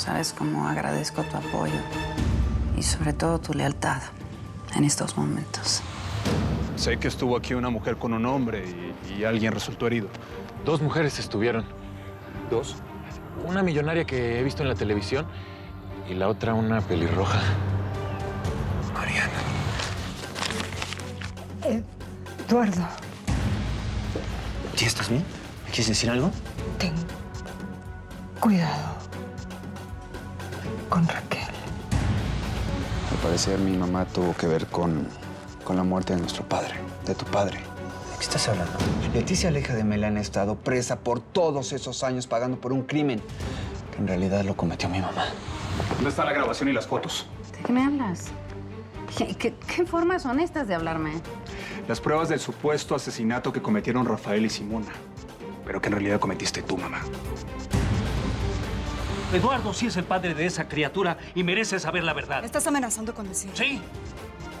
sabes cómo agradezco tu apoyo y sobre todo tu lealtad en estos momentos. Sé que estuvo aquí una mujer con un hombre y alguien resultó herido. 2 mujeres estuvieron. ¿Dos? Una millonaria que he visto en la televisión y la otra una pelirroja. Mariana. Eduardo, ¿Sí estás bien? ¿Me quieres decir algo? ten cuidado con Raquel. Al parecer, mi mamá tuvo que ver con la muerte de nuestro padre, de tu padre. ¿De qué estás hablando? Leticia, la hija de Melanie, ha estado presa por todos esos años pagando por un crimen que en realidad lo cometió mi mamá. ¿Dónde está la grabación y las fotos? ¿De qué me hablas? ¿Qué formas son estas de hablarme? Las pruebas del supuesto asesinato que cometieron Rafael y Simona, pero que en realidad cometiste tú, mamá. Eduardo sí es el padre de esa criatura y merece saber la verdad. ¿Me estás amenazando con decir? Sí.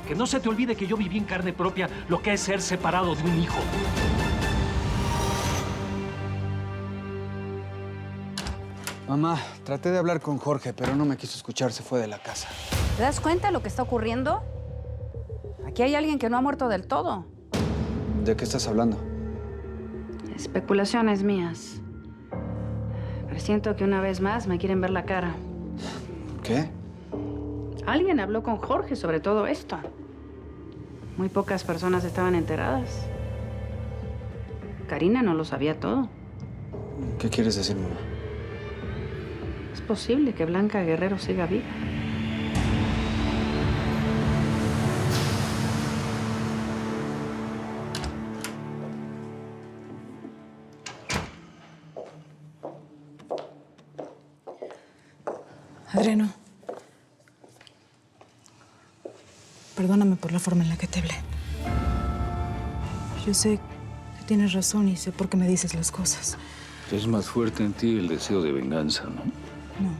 Que no se te olvide que yo viví en carne propia lo que es ser separado de un hijo. Mamá, traté de hablar con Jorge, pero no me quiso escuchar, se fue de la casa. ¿Te das cuenta de lo que está ocurriendo? Aquí hay alguien que no ha muerto del todo. ¿De qué estás hablando? Especulaciones mías. Presiento que una vez más me quieren ver la cara. ¿Qué? Alguien habló con Jorge sobre todo esto. Muy pocas personas estaban enteradas. Karina no lo sabía todo. ¿Qué quieres decir, mamá? Es posible que Blanca Guerrero siga viva. Adriano, perdóname por la forma en la que te hablé. Yo sé que tienes razón y sé por qué me dices las cosas. Es más fuerte en ti el deseo de venganza, ¿no? No.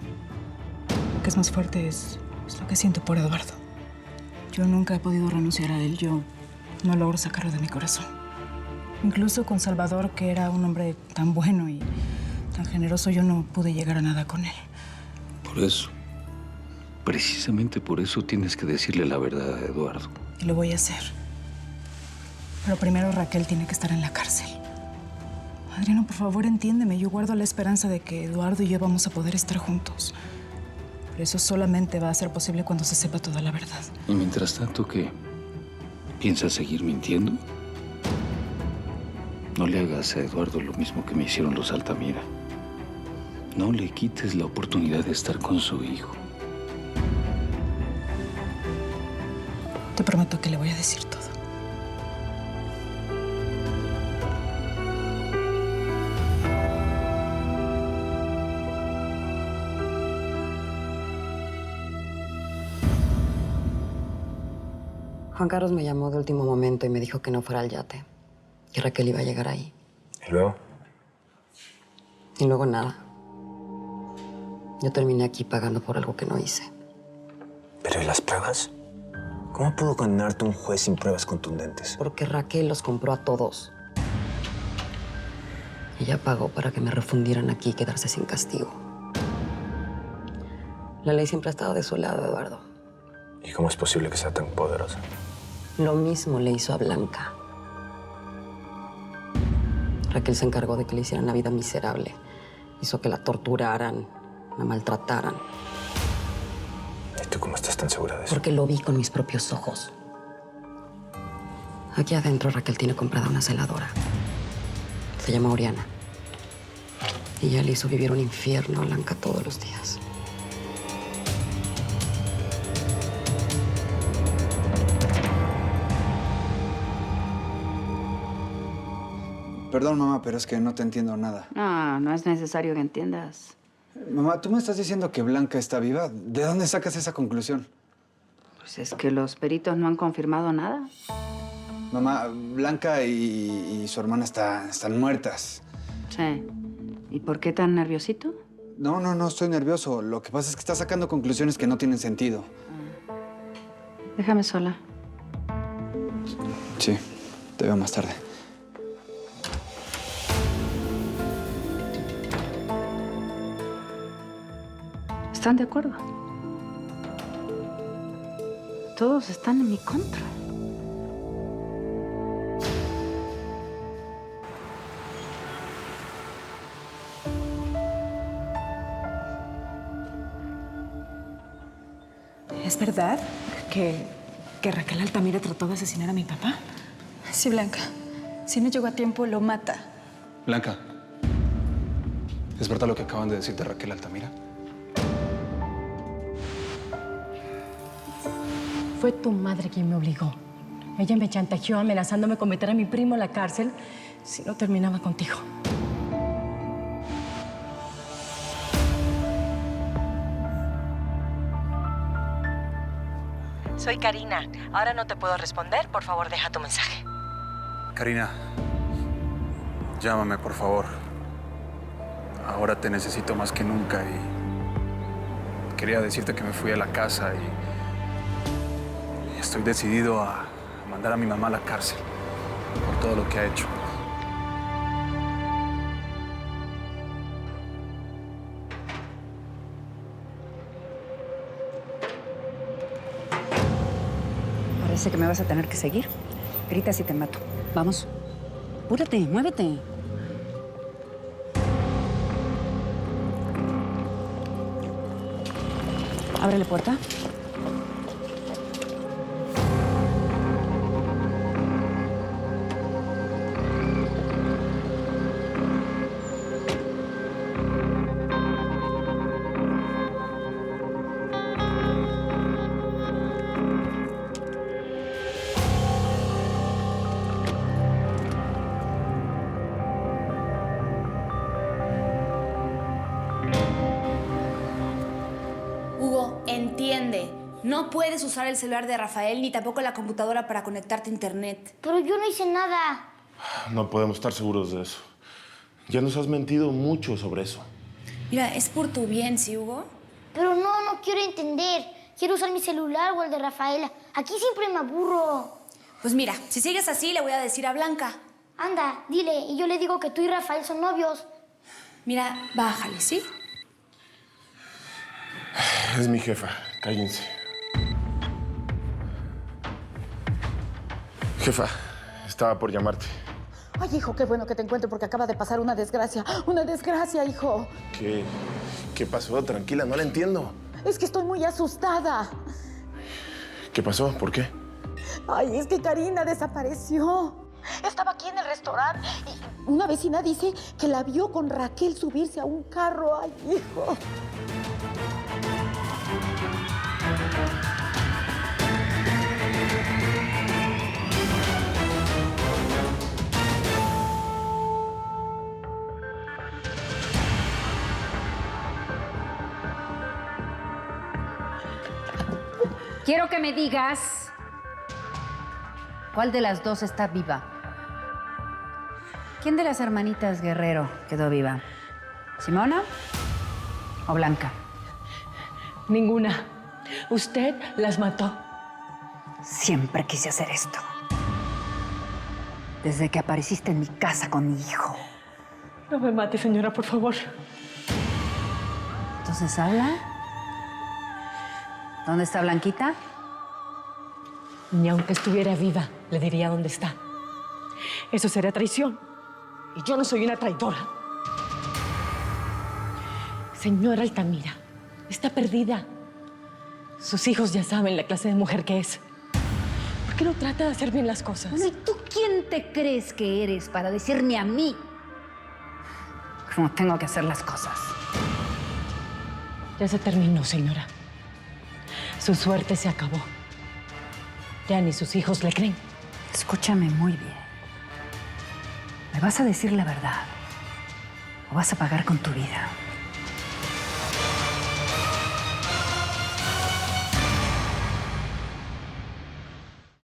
Lo que es más fuerte es lo que siento por Eduardo. Yo nunca he podido renunciar a él. Yo no logro sacarlo de mi corazón. Incluso con Salvador, que era un hombre tan bueno y tan generoso, yo no pude llegar a nada con él. Por eso, precisamente por eso tienes que decirle la verdad a Eduardo. Y lo voy a hacer. Pero primero Raquel tiene que estar en la cárcel. Adriano, por favor, entiéndeme. Yo guardo la esperanza de que Eduardo y yo vamos a poder estar juntos. Pero eso solamente va a ser posible cuando se sepa toda la verdad. Y mientras tanto, ¿qué? ¿Piensas seguir mintiendo? No le hagas a Eduardo lo mismo que me hicieron los Altamira. No le quites la oportunidad de estar con su hijo. Te prometo que le voy a decir todo. Juan Carlos me llamó de último momento y me dijo que no fuera al yate, que Raquel iba a llegar ahí. ¿Y luego? Y luego nada. Yo terminé aquí pagando por algo que no hice. ¿Pero y las pruebas? ¿Cómo pudo condenarte un juez sin pruebas contundentes? Porque Raquel los compró a todos. Ella pagó para que me refundieran aquí y quedarse sin castigo. La ley siempre ha estado de su lado, Eduardo. ¿Y cómo es posible que sea tan poderosa? Lo mismo le hizo a Blanca. Raquel se encargó de que le hicieran la vida miserable. Hizo que la torturaran, la maltrataran. ¿Y tú cómo estás tan segura de eso? Porque lo vi con mis propios ojos. Aquí adentro Raquel tiene comprada una celadora. Se llama Oriana. Y ella le hizo vivir un infierno a Blanca todos los días. Perdón, mamá, pero es que no te entiendo nada. No, no es necesario que entiendas. Mamá, ¿tú me estás diciendo que Blanca está viva? ¿De dónde sacas esa conclusión? Pues es que los peritos no han confirmado nada. Mamá, Blanca y su hermana están muertas. Sí. ¿Y por qué tan nerviosito? No estoy nervioso. Lo que pasa es que estás sacando conclusiones que no tienen sentido. Déjame sola. Sí, te veo más tarde. están de acuerdo. Todos están en mi contra. ¿Es verdad que Raquel Altamira trató de asesinar a mi papá? Sí, Blanca. Si no llegó a tiempo, lo mata. Blanca, ¿es verdad lo que acaban de decir de Raquel Altamira? Fue tu madre quien me obligó. Ella me chantajeó amenazándome con meter a mi primo a la cárcel si no terminaba contigo. Soy Karina. Ahora no te puedo responder. Por favor, deja tu mensaje. Karina, llámame, por favor. Ahora te necesito más que nunca y quería decirte que me fui a la casa y estoy decidido a mandar a mi mamá a la cárcel por todo lo que ha hecho. Parece que me vas a tener que seguir. Grita si te mato. Vamos. Apúrate, muévete. Ábrele puerta. Hugo, entiende. No puedes usar el celular de Rafael ni tampoco la computadora para conectarte a internet. Pero yo no hice nada. No podemos estar seguros de eso. Ya nos has mentido mucho sobre eso. Mira, es por tu bien, ¿sí, Hugo? Pero no quiero entender. Quiero usar mi celular o el de Rafaela. Aquí siempre me aburro. Pues mira, si sigues así, le voy a decir a Blanca. Anda, dile, y yo le digo que tú y Rafael son novios. Mira, bájale, ¿sí? Es mi jefa. Cállense. Jefa, estaba por llamarte. Ay, hijo, qué bueno que te encuentro porque acaba de pasar una desgracia. Una desgracia, hijo. ¿Qué pasó? Tranquila, no la entiendo. Es que estoy muy asustada. ¿Qué pasó? ¿Por qué? Ay, es que Karina desapareció. Estaba aquí en el restaurante y una vecina dice que la vio con Raquel subirse a un carro. Ay, hijo. Quiero que me digas cuál de las dos está viva. ¿Quién de las hermanitas Guerrero quedó viva? ¿Simona o Blanca? Ninguna. Usted las mató. Siempre quise hacer esto. Desde que apareciste en mi casa con mi hijo. No me mate, señora, por favor. Entonces, ¿habla? ¿Dónde está Blanquita? Ni aunque estuviera viva, le diría dónde está. Eso sería traición. Y yo no soy una traidora. Señora Altamira, está perdida. Sus hijos ya saben la clase de mujer que es. ¿Por qué no trata de hacer bien las cosas? Bueno, ¿y tú quién te crees que eres para decirme a mí cómo tengo que hacer las cosas? Ya se terminó, señora. Su suerte se acabó. Ya ni sus hijos le creen. Escúchame muy bien. ¿Me vas a decir la verdad o vas a pagar con tu vida?